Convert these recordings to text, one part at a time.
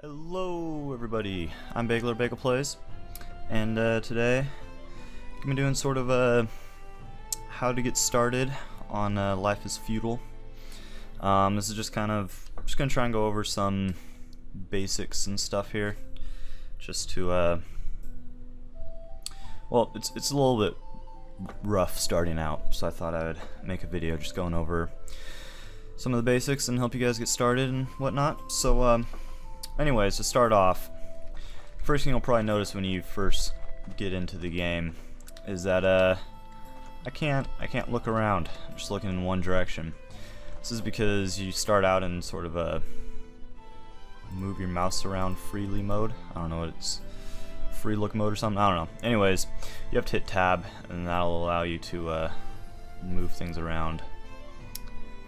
Hello everybody, I'm Bagler Bagel Plays, and today I'm going to be doing sort of a how to get started on Life is Feudal. This is just going to try and go over some basics and stuff here, just to, well, it's a little bit rough starting out, so I thought I would make a video just going over some of the basics and help you guys get started and whatnot. So, anyways, to start off, first thing you'll probably notice when you first get into the game is that I can't look around. I'm just looking in one direction. This is because you start out in sort of a move your mouse around freely mode. I don't know what it's, free look mode or something. I don't know. Anyways, you have to hit tab, and that'll allow you to move things around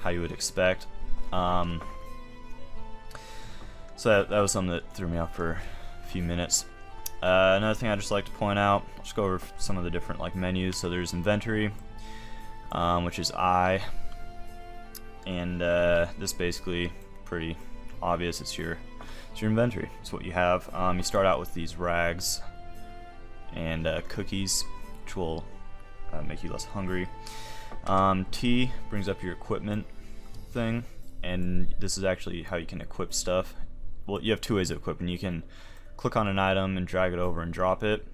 how you would expect. So that was something that threw me off for a few minutes. Another thing I'd just like to point out, I'll just go over some of the different menus. So there's inventory, which is I, and this basically pretty obvious. It's your inventory. It's what you have. You start out with these rags and cookies, which will make you less hungry. T brings up your equipment thing, and this is actually how you can equip stuff. Well, you have two ways of equipping. You can click on an item and drag it over and drop it,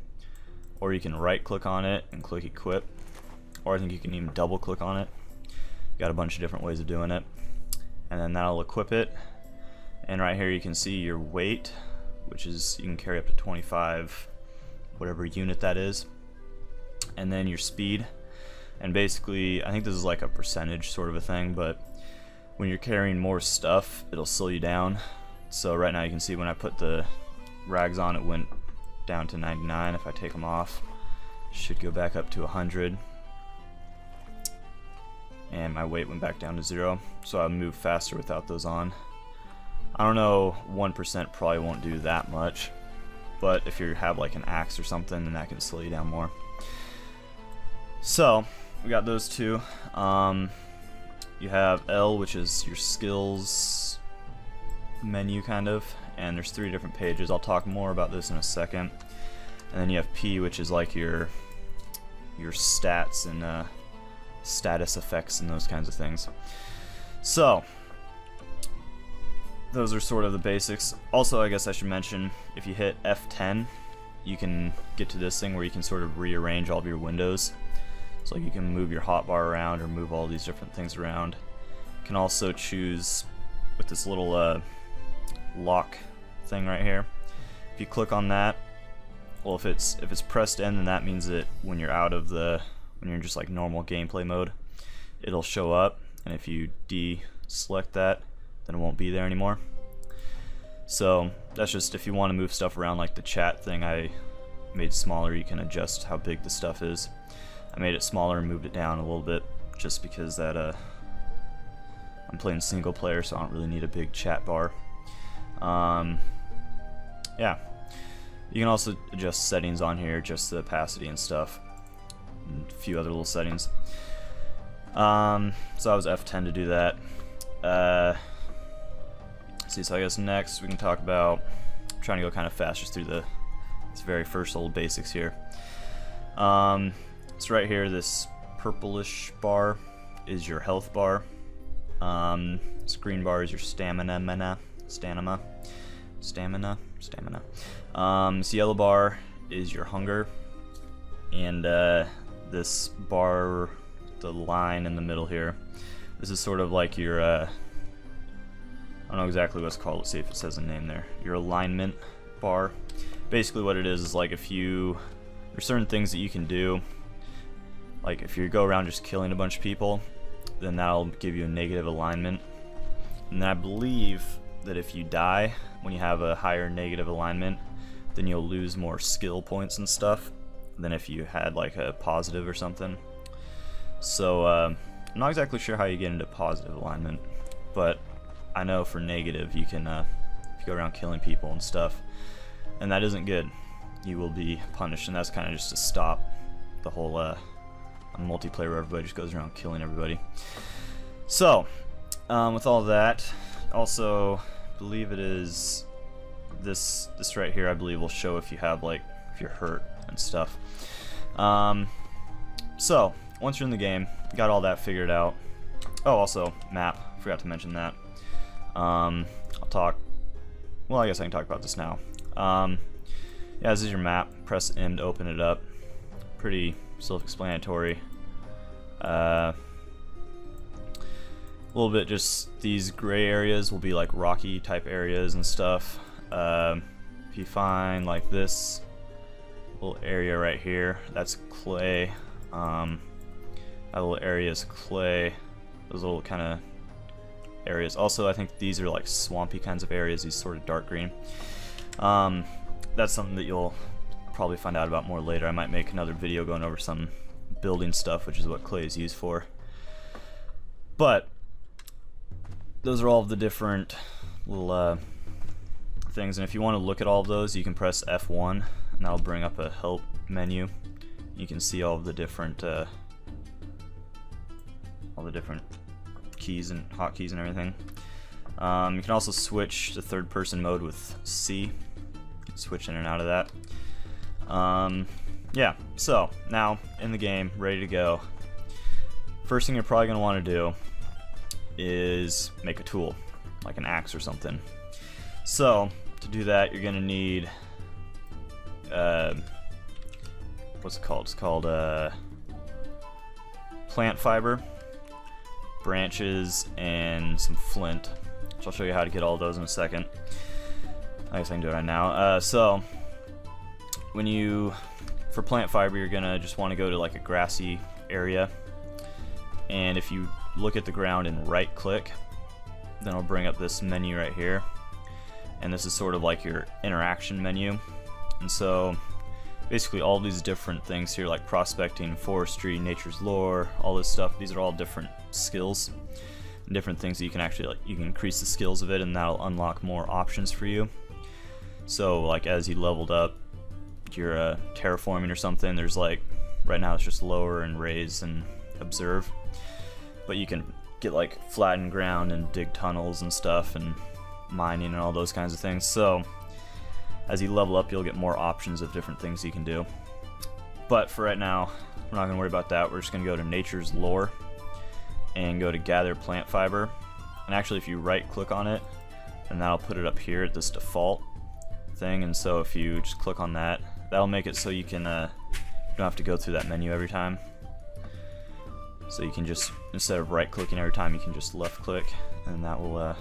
or you can right click on it and click equip, or I think you can even double click on it. You got a bunch of different ways of doing it, and then that'll equip it. And right here you can see your weight, which is you can carry up to 25 whatever unit that is, and then your speed. And basically, I think this is like a percentage sort of a thing, but when you're carrying more stuff, it'll slow you down. So right now you can see when I put the rags on, it went down to 99. If I take them off, it should go back up to 100. And my weight went back down to 0, so I'll move faster without those on. I don't know, 1% probably won't do that much, but if you have like an axe or something, then that can slow you down more. So we got those two. You have L, which is your skills menu kind of, and there's 3 different pages. I'll talk more about this in a second. And then you have P, which is like your stats and status effects and those kinds of things. So those are sort of the basics. Also, I guess I should mention, if you hit F10, you can get to this thing where you can sort of rearrange all of your windows. So you can move your hotbar around or move all these different things around. You can also choose with this little lock thing right here. If you click on that, well, if it's pressed in, then that means that when you're when you're in just like normal gameplay mode, it'll show up, and if you deselect that, then it won't be there anymore. So that's just if you want to move stuff around, like the chat thing I made smaller, you can adjust how big the stuff is. I made it smaller and moved it down a little bit just because that I'm playing single player, so I don't really need a big chat bar. Yeah, you can also adjust settings on here, just the opacity and stuff, and a few other little settings. So I was F10 to do that. See, so I guess next we can talk about, I'm trying to go kind of fast just through this very first little basics here. So right here, this purplish bar is your health bar. This green bar is your stamina. This yellow bar is your hunger, and this bar, the line in the middle here, this is sort of like your I don't know exactly what it's called. Let's see if it says a name there. Your alignment bar. Basically what it is like if there's certain things that you can do. Like if you go around just killing a bunch of people, then that'll give you a negative alignment. And then I believe that if you die when you have a higher negative alignment, then you'll lose more skill points and stuff than if you had like a positive or something. So I'm not exactly sure how you get into positive alignment, but I know for negative you can, if you go around killing people and stuff, and that isn't good, you will be punished, and that's kind of just to stop the whole multiplayer where everybody just goes around killing everybody. So with all that, also believe it is this right here, I believe, will show if you have like if you're hurt and stuff. So once you're in the game, got all that figured out. Oh, also map. Forgot to mention that. I'll talk. Well, I guess I can talk about this now. Yeah, this is your map. Press M to open it up. Pretty self-explanatory. A little bit just these gray areas will be like rocky type areas and stuff. If you find like this little area right here, that's clay. That little area is clay. Those little kind of areas. Also, I think these are like swampy kinds of areas, these sort of dark green. That's something that you'll probably find out about more later. I might make another video going over some building stuff, which is what clay is used for. But those are all of the different little things, and if you want to look at all of those, you can press F1 and that'll bring up a help menu. You can see all of the different keys and hotkeys and everything. You can also switch to third person mode with C. Switch in and out of that. Yeah, so now in the game, ready to go. First thing you're probably going to want to do is make a tool, like an axe or something. So to do that, you're going to need what's it called? It's called plant fiber, branches, and some flint, which I'll show you how to get all those in a second. I guess I can do it right now. So for plant fiber, you're gonna just want to go to like a grassy area, and if you look at the ground and right click, then it'll bring up this menu right here, and this is sort of like your interaction menu. And so basically all these different things here, like prospecting, forestry, nature's lore, all this stuff, these are all different skills and different things that you can actually, like, you can increase the skills of it, and that'll unlock more options for you. So like as you leveled up your terraforming or something, there's like right now it's just lower and raise and observe, but you can get like flattened ground and dig tunnels and stuff and mining and all those kinds of things. So as you level up, you'll get more options of different things you can do. But for right now, we're not going to worry about that. We're just going to go to nature's lore and go to gather plant fiber, and actually if you right click on it, then that'll put it up here at this default thing. And so if you just click on that, that'll make it so you can you don't have to go through that menu every time. So you can just, instead of right clicking every time, you can just left click, and that will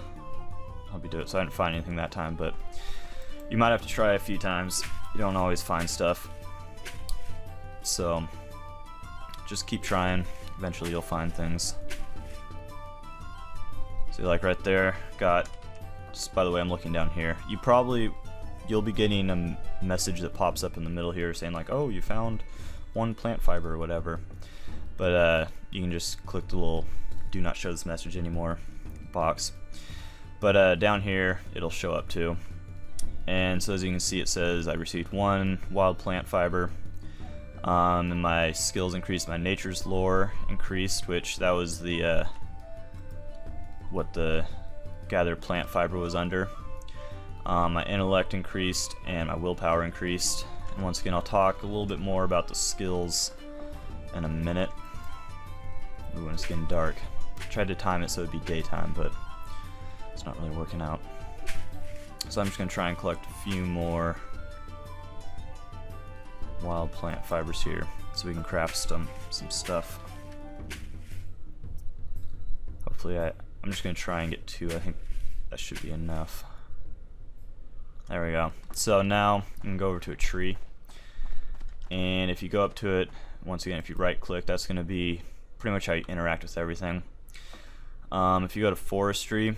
help you do it. So I didn't find anything that time, but you might have to try a few times. You don't always find stuff, so just keep trying. Eventually you'll find things. So like right there, got, just by the way I'm looking down here, you'll be getting a message that pops up in the middle here saying like, oh, you found one plant fiber or whatever. But you can just click the little do not show this message anymore box. But down here it'll show up too. And so as you can see, it says I received 1 wild plant fiber, and my skills increased, my nature's lore increased, which that was the what the gather plant fiber was under. My intellect increased and my willpower increased. And once again, I'll talk a little bit more about the skills in a minute. Ooh, when it's getting dark. I tried to time it so it'd be daytime, but it's not really working out. So I'm just going to try and collect a few more wild plant fibers here so we can craft some stuff. Hopefully I'm just going to try and get 2. I think that should be enough. There we go. So now I'm going to go over to a tree, and if you go up to it, once again if you right click, that's going to be pretty much how you interact with everything. If you go to forestry,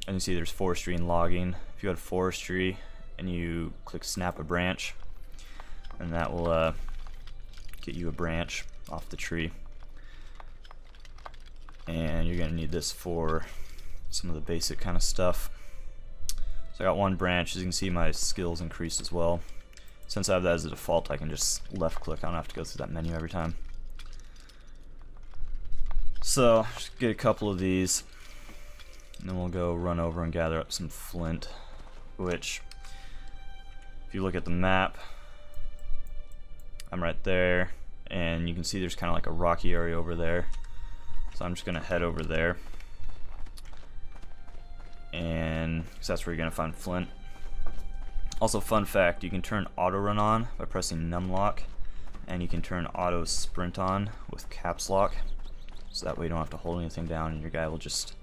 and you see there's forestry and logging. If you go to forestry and you click snap a branch, and that will get you a branch off the tree. And you're going to need this for some of the basic kind of stuff. So I got 1 branch. As you can see, my skills increased as well. Since I have that as a default, I can just left click. I don't have to go through that menu every time. So just get a couple of these, and then we'll go run over and gather up some flint, which if you look at the map, I'm right there, and you can see there's kind of like a rocky area over there. So I'm just gonna head over there, and cause that's where you're gonna find flint. Also, fun fact, you can turn auto run on by pressing num lock, and you can turn auto sprint on with caps lock, so that way you don't have to hold anything down and your guy will just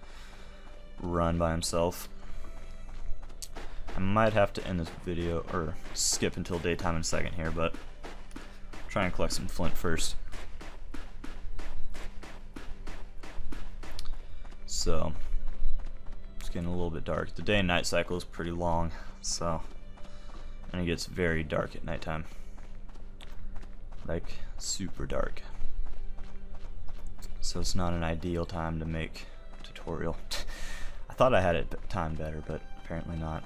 run by himself. I might have to end this video or skip until daytime in a second here, but try and collect some flint first. So it's getting a little bit dark. The day and night cycle is pretty long, so, and it gets very dark at nighttime, like super dark. So it's not an ideal time to make a tutorial. I thought I had it timed better, but apparently not.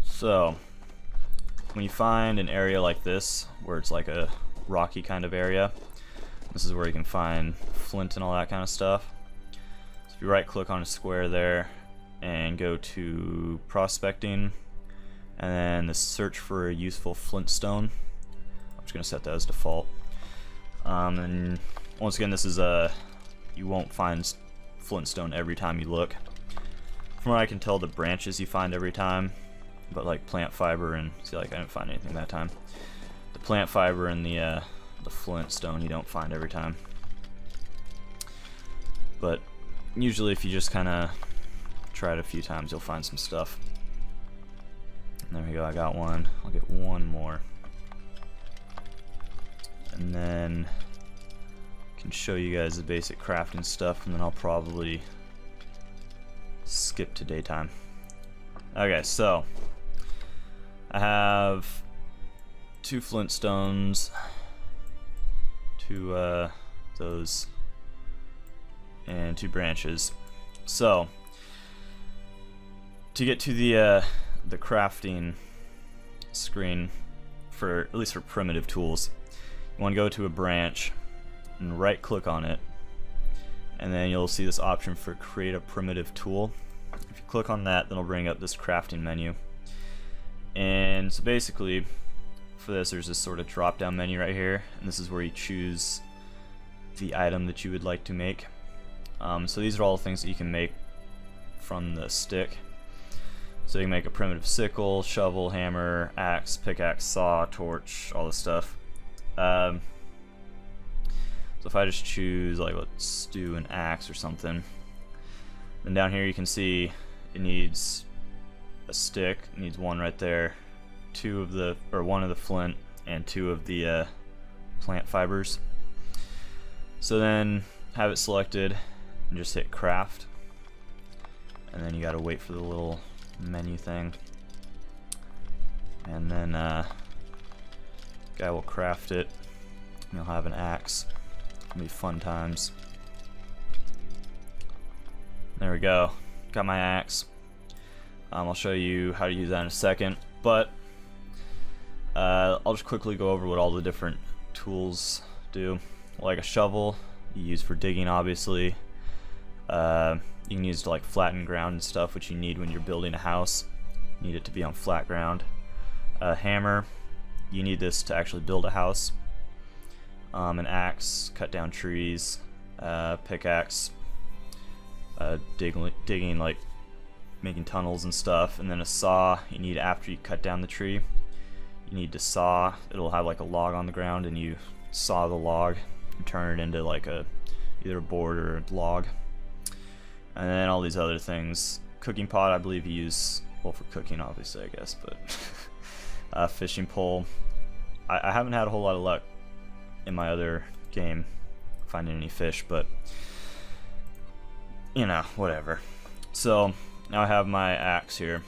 So when you find an area like this where it's like a rocky kind of area, this is where you can find flint and all that kind of stuff. So if you right click on a square there and go to prospecting, and then the search for a useful flintstone, I'm just gonna set that as default. And once again, this is you won't find flintstone every time you look. From what I can tell, the branches you find every time, but like plant fiber and, see, like I didn't find anything that time. The plant fiber and the flintstone you don't find every time. But usually if you just kind of try it a few times, you'll find some stuff. And there we go, I got one. I'll get one more. And then I can show you guys the basic crafting stuff, and then I'll probably skip to daytime. Okay, so I have 2 flintstones, 2 those, and 2 branches. So to get to the crafting screen, for at least for primitive tools, you want to go to a branch and right click on it, and then you'll see this option for create a primitive tool. If you click on that, then it'll bring up this crafting menu. And so basically for this, there's this sort of drop down menu right here, and this is where you choose the item that you would like to make. So these are all the things that you can make from the stick. So you can make a primitive sickle, shovel, hammer, axe, pickaxe, saw, torch, all this stuff. So if I just choose, like, let's do an axe or something, then down here you can see it needs a stick. It needs one right there, 2 of the, or 1 of the flint, and 2 of the plant fibers. So then have it selected and just hit craft, and then you gotta wait for the little menu thing, and then guy will craft it, and you'll have an axe. It'll be fun times. There we go, got my axe. I'll show you how to use that in a second, but I'll just quickly go over what all the different tools do. Like a shovel, you use for digging, obviously. You can use to like flatten ground and stuff, which you need when you're building a house. You need it to be on flat ground. A hammer, you need this to actually build a house. An axe, cut down trees. Pickaxe, digging, like making tunnels and stuff. And then a saw, you need after you cut down the tree. You need to saw. It'll have like a log on the ground, and you saw the log and turn it into like either a board or a log. And then all these other things. Cooking pot, I believe you use, well, for cooking obviously, I guess, but fishing pole. I haven't had a whole lot of luck in my other game finding any fish, but you know, whatever. So now I have my axe here,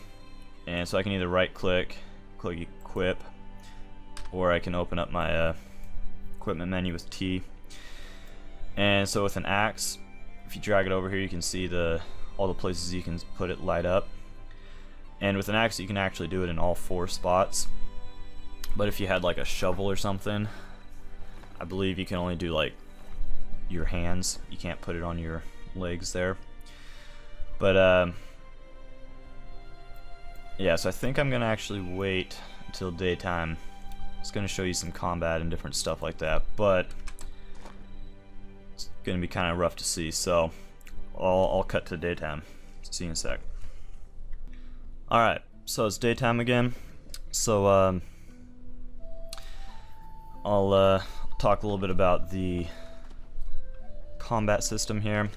and so I can either right click equip, or I can open up my equipment menu with T. And so with an axe, if you drag it over here, you can see all the places you can put it light up. And with an axe, you can actually do it in all 4 spots. But if you had like a shovel or something, I believe you can only do like your hands. You can't put it on your legs there. But yeah, so I think I'm gonna actually wait until daytime. It's gonna show you some combat and different stuff like that, but it's gonna be kind of rough to see, so I'll cut to daytime. See you in a sec. Alright, so it's daytime again. So I'll talk a little bit about the combat system here.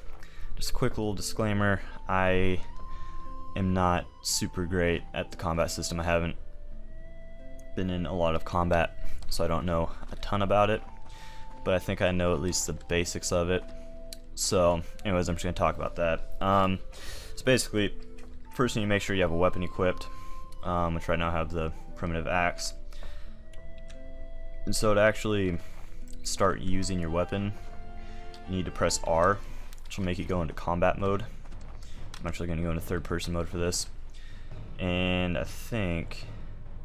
Just a quick little disclaimer, I am not super great at the combat system. I haven't been in a lot of combat, so I don't know a ton about it, but I think I know at least the basics of it. So anyways, I'm just going to talk about that. So basically, first you need to make sure you have a weapon equipped, which right now I have the primitive axe. And so to actually start using your weapon, you need to press R, which will make you go into combat mode. I'm actually going to go into third person mode for this. And I think,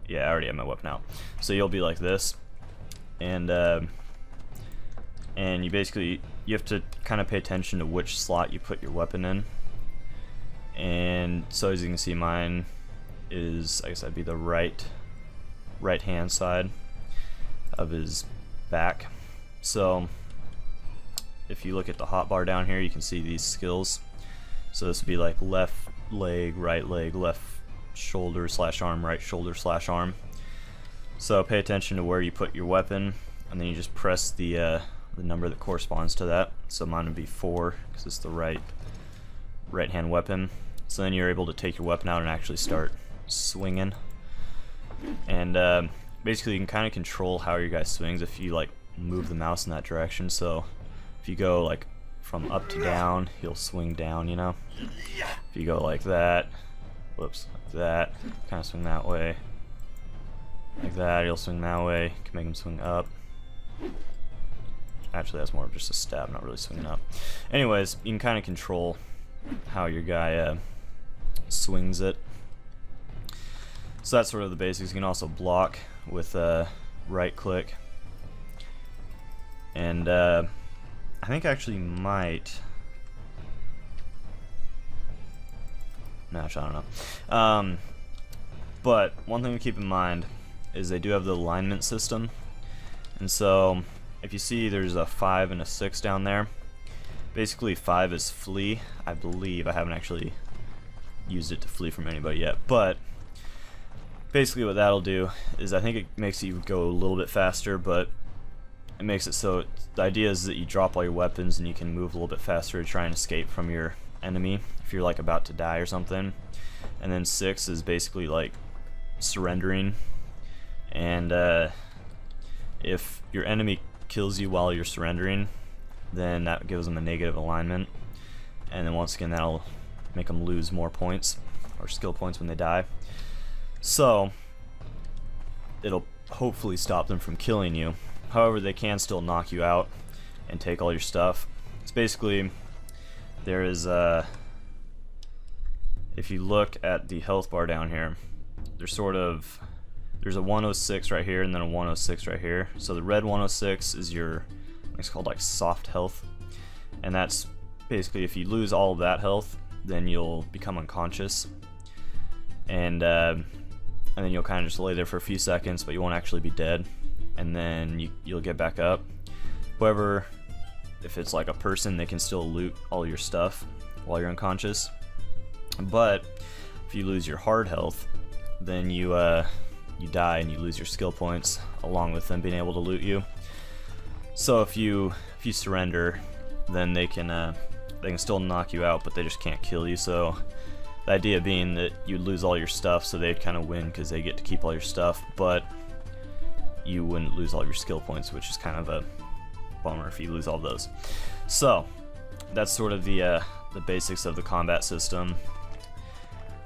yeah, I already have my weapon out. So you'll be like this, and you basically, you have to kind of pay attention to which slot you put your weapon in. And so as you can see, mine is, I guess that'd be the right hand side of his back. So if you look at the hotbar down here, you can see these skills. So this would be like left leg, left shoulder slash arm, right shoulder slash arm. So pay attention to where you put your weapon, and then you just press the number that corresponds to that. So mine would be 4 because it's the right hand weapon. So then you're able to take your weapon out and actually start swinging. And basically you can kind of control how your guy swings if you like move the mouse in that direction. So if you go like from up to down, he'll swing down, you know. If you go like that, whoops, like that, kind of swing that way. Like that, he'll swing that way. You can make him swing up. Actually, that's more of just a stab, not really swinging up. Anyways, you can kind of control how your guy swings it. So that's sort of the basics. You can also block with right click. And I think actually might... No, actually, I don't know. But one thing to keep in mind is they do have the alignment system. And so if you see there's a 5 and a 6 down there, basically 5 is flee, I believe. I haven't actually used it to flee from anybody yet, but basically what that'll do is I think it makes you go a little bit faster, but it makes it so the idea is that you drop all your weapons and you can move a little bit faster to try and escape from your enemy if you're like about to die or something. And then 6 is basically like surrendering, and if your enemy kills you while you're surrendering, then that gives them a negative alignment, and then once again that'll make them lose more points or skill points when they die. So it'll hopefully stop them from killing you. However, they can still knock you out and take all your stuff. It's basically, there is if you look at the health bar down here, there's a 106 right here and then a 106 right here. So the red 106 is your, it's called like soft health, and that's basically if you lose all of that health, then you'll become unconscious, and then you'll kind of just lay there for a few seconds, but you won't actually be dead, and then you'll get back up. However, if it's like a person, they can still loot all your stuff while you're unconscious. But if you lose your hard health, then you die and you lose your skill points along with them being able to loot you. So if you surrender, then they can still knock you out, but they just can't kill you. So the idea being that you lose all your stuff, so they'd kind of win because they get to keep all your stuff, but you wouldn't lose all your skill points, which is kind of a bummer if you lose all those. So that's sort of the basics of the combat system.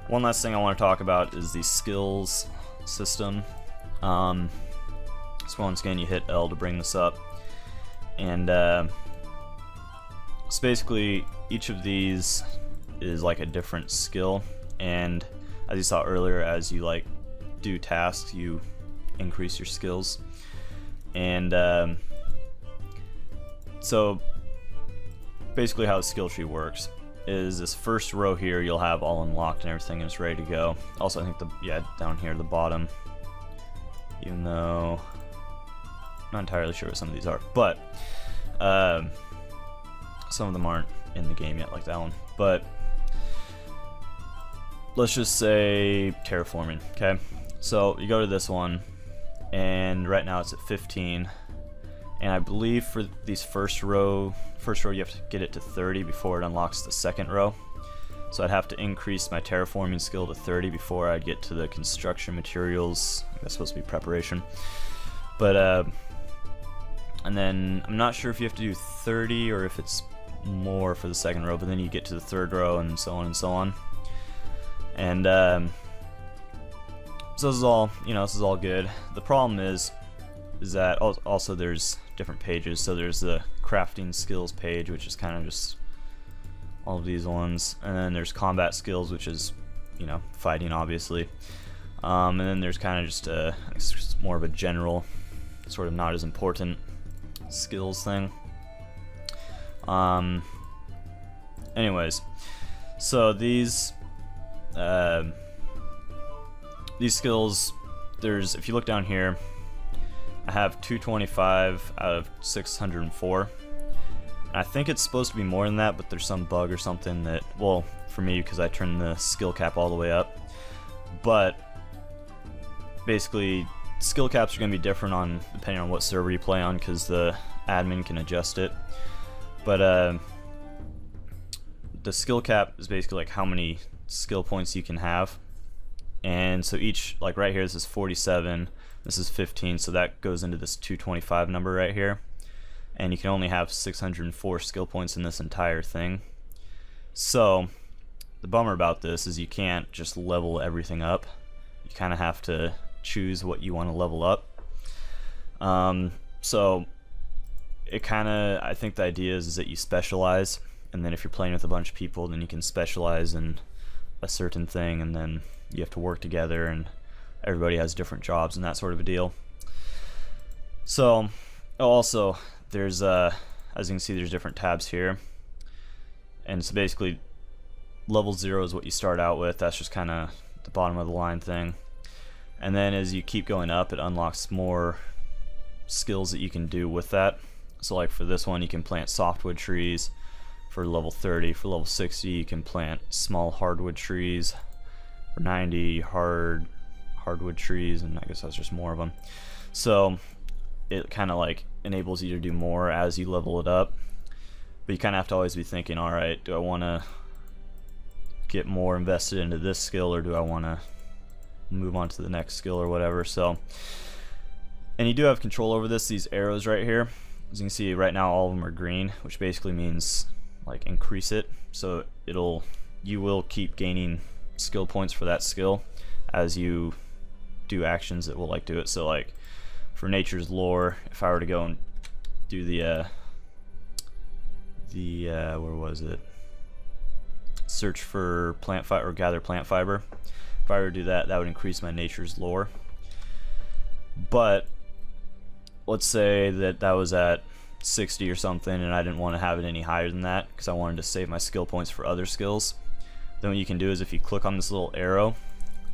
One last thing I want to talk about is the skills system. So once again, you hit L to bring this up, and so basically each of these is like a different skill, and as you saw earlier, as you like do tasks, you increase your skills. And so basically how the skill tree works is this first row here you'll have all unlocked and everything is ready to go. Also, I think down here at the bottom, even though I'm not entirely sure what some of these are, but some of them aren't in the game yet, like that one. But let's just say terraforming. Okay, so you go to this one, and right now it's at 15, and I believe for these first row you have to get it to 30 before it unlocks the second row. So I'd have to increase my terraforming skill to 30 before I'd get to the construction materials. That's supposed to be preparation, but and then I'm not sure if you have to do 30 or if it's more for the second row, but then you get to the third row and so on and so on. And so this is all, this is all good. The problem is that also there's different pages. So there's the crafting skills page, which is kind of just all of these ones, and then there's combat skills, which is fighting, obviously, and then there's kind of just more of a general, sort of not as important skills thing. Anyways, so these skills, if you look down here, I have 225 out of 604. And I think it's supposed to be more than that, but there's some bug or something that, well, for me, because I turned the skill cap all the way up. But basically, skill caps are going to be different depending on what server you play on, because the admin can adjust it. But the skill cap is basically like how many skill points you can have. And so each, like right here, this is 47, this is 15, so that goes into this 225 number right here. And you can only have 604 skill points in this entire thing. So the bummer about this is you can't just level everything up. You kind of have to choose what you want to level up. So it kind of, I think the idea is that you specialize, and then if you're playing with a bunch of people, then you can specialize in a certain thing, and then you have to work together, and everybody has different jobs and that sort of a deal. So also there's as you can see, there's different tabs here, and so basically level 0 is what you start out with. That's just kind of the bottom of the line thing, and then as you keep going up, it unlocks more skills that you can do with that. So like for this one, you can plant softwood trees for level 30. For level 60, you can plant small hardwood trees. For 90, hardwood trees, and I guess that's just more of them. So it kind of like enables you to do more as you level it up, but you kind of have to always be thinking, all right, do I want to get more invested into this skill, or do I want to move on to the next skill or whatever? So, and you do have control over this. These arrows right here, as you can see right now, all of them are green, which basically means like increase it. So you will keep gaining skill points for that skill as you do actions that will like do it. So like for nature's lore, if I were to go and do the where was it, search for plant fiber or gather plant fiber, if I were to do that, that would increase my nature's lore. But let's say that was at 60 or something, and I didn't want to have it any higher than that because I wanted to save my skill points for other skills. Then what you can do is if you click on this little arrow,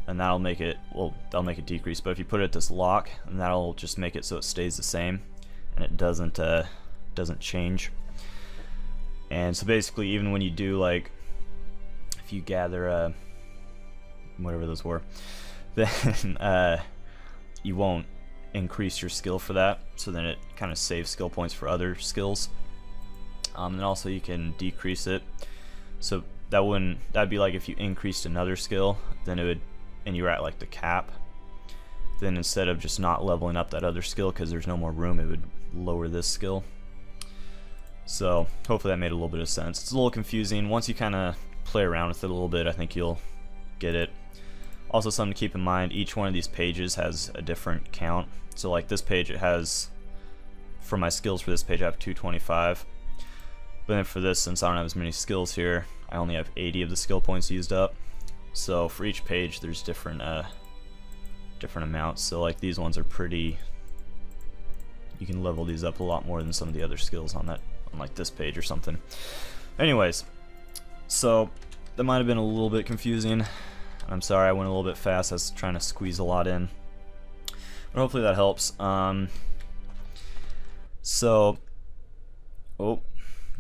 and that'll make it, well, that'll make it decrease, but if you put it at this lock, and that'll just make it so it stays the same and it doesn't change. And so basically, even when you do, like, if you gather whatever those were, then you won't increase your skill for that, so then it kind of saves skill points for other skills. And also you can decrease it, so that'd be like if you increased another skill, then it would, and you were at like the cap, then instead of just not leveling up that other skill because there's no more room, it would lower this skill. So hopefully that made a little bit of sense. It's a little confusing. Once you kind of play around with it a little bit, I think you'll get it. Also, something to keep in mind, each one of these pages has a different count. So like this page, it has, for my skills for this page, I have 225. But then for this, since I don't have as many skills here, I only have 80 of the skill points used up. So for each page, there's different amounts. So like these ones are pretty, you can level these up a lot more than some of the other skills on like this page or something. Anyways, So that might have been a little bit confusing. I'm sorry I went a little bit fast. I was trying to squeeze a lot in, but hopefully that helps. Oh,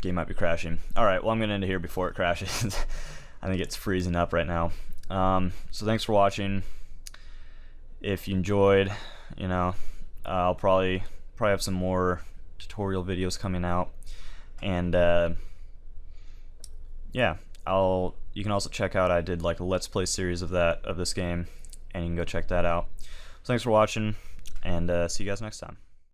game might be crashing. Alright, well, I'm gonna end it here before it crashes. I think it's freezing up right now. So thanks for watching. If you enjoyed, you know, I'll probably have some more tutorial videos coming out, and yeah, you can also check out, I did like a Let's Play series of this game, and you can go check that out. So thanks for watching, and see you guys next time.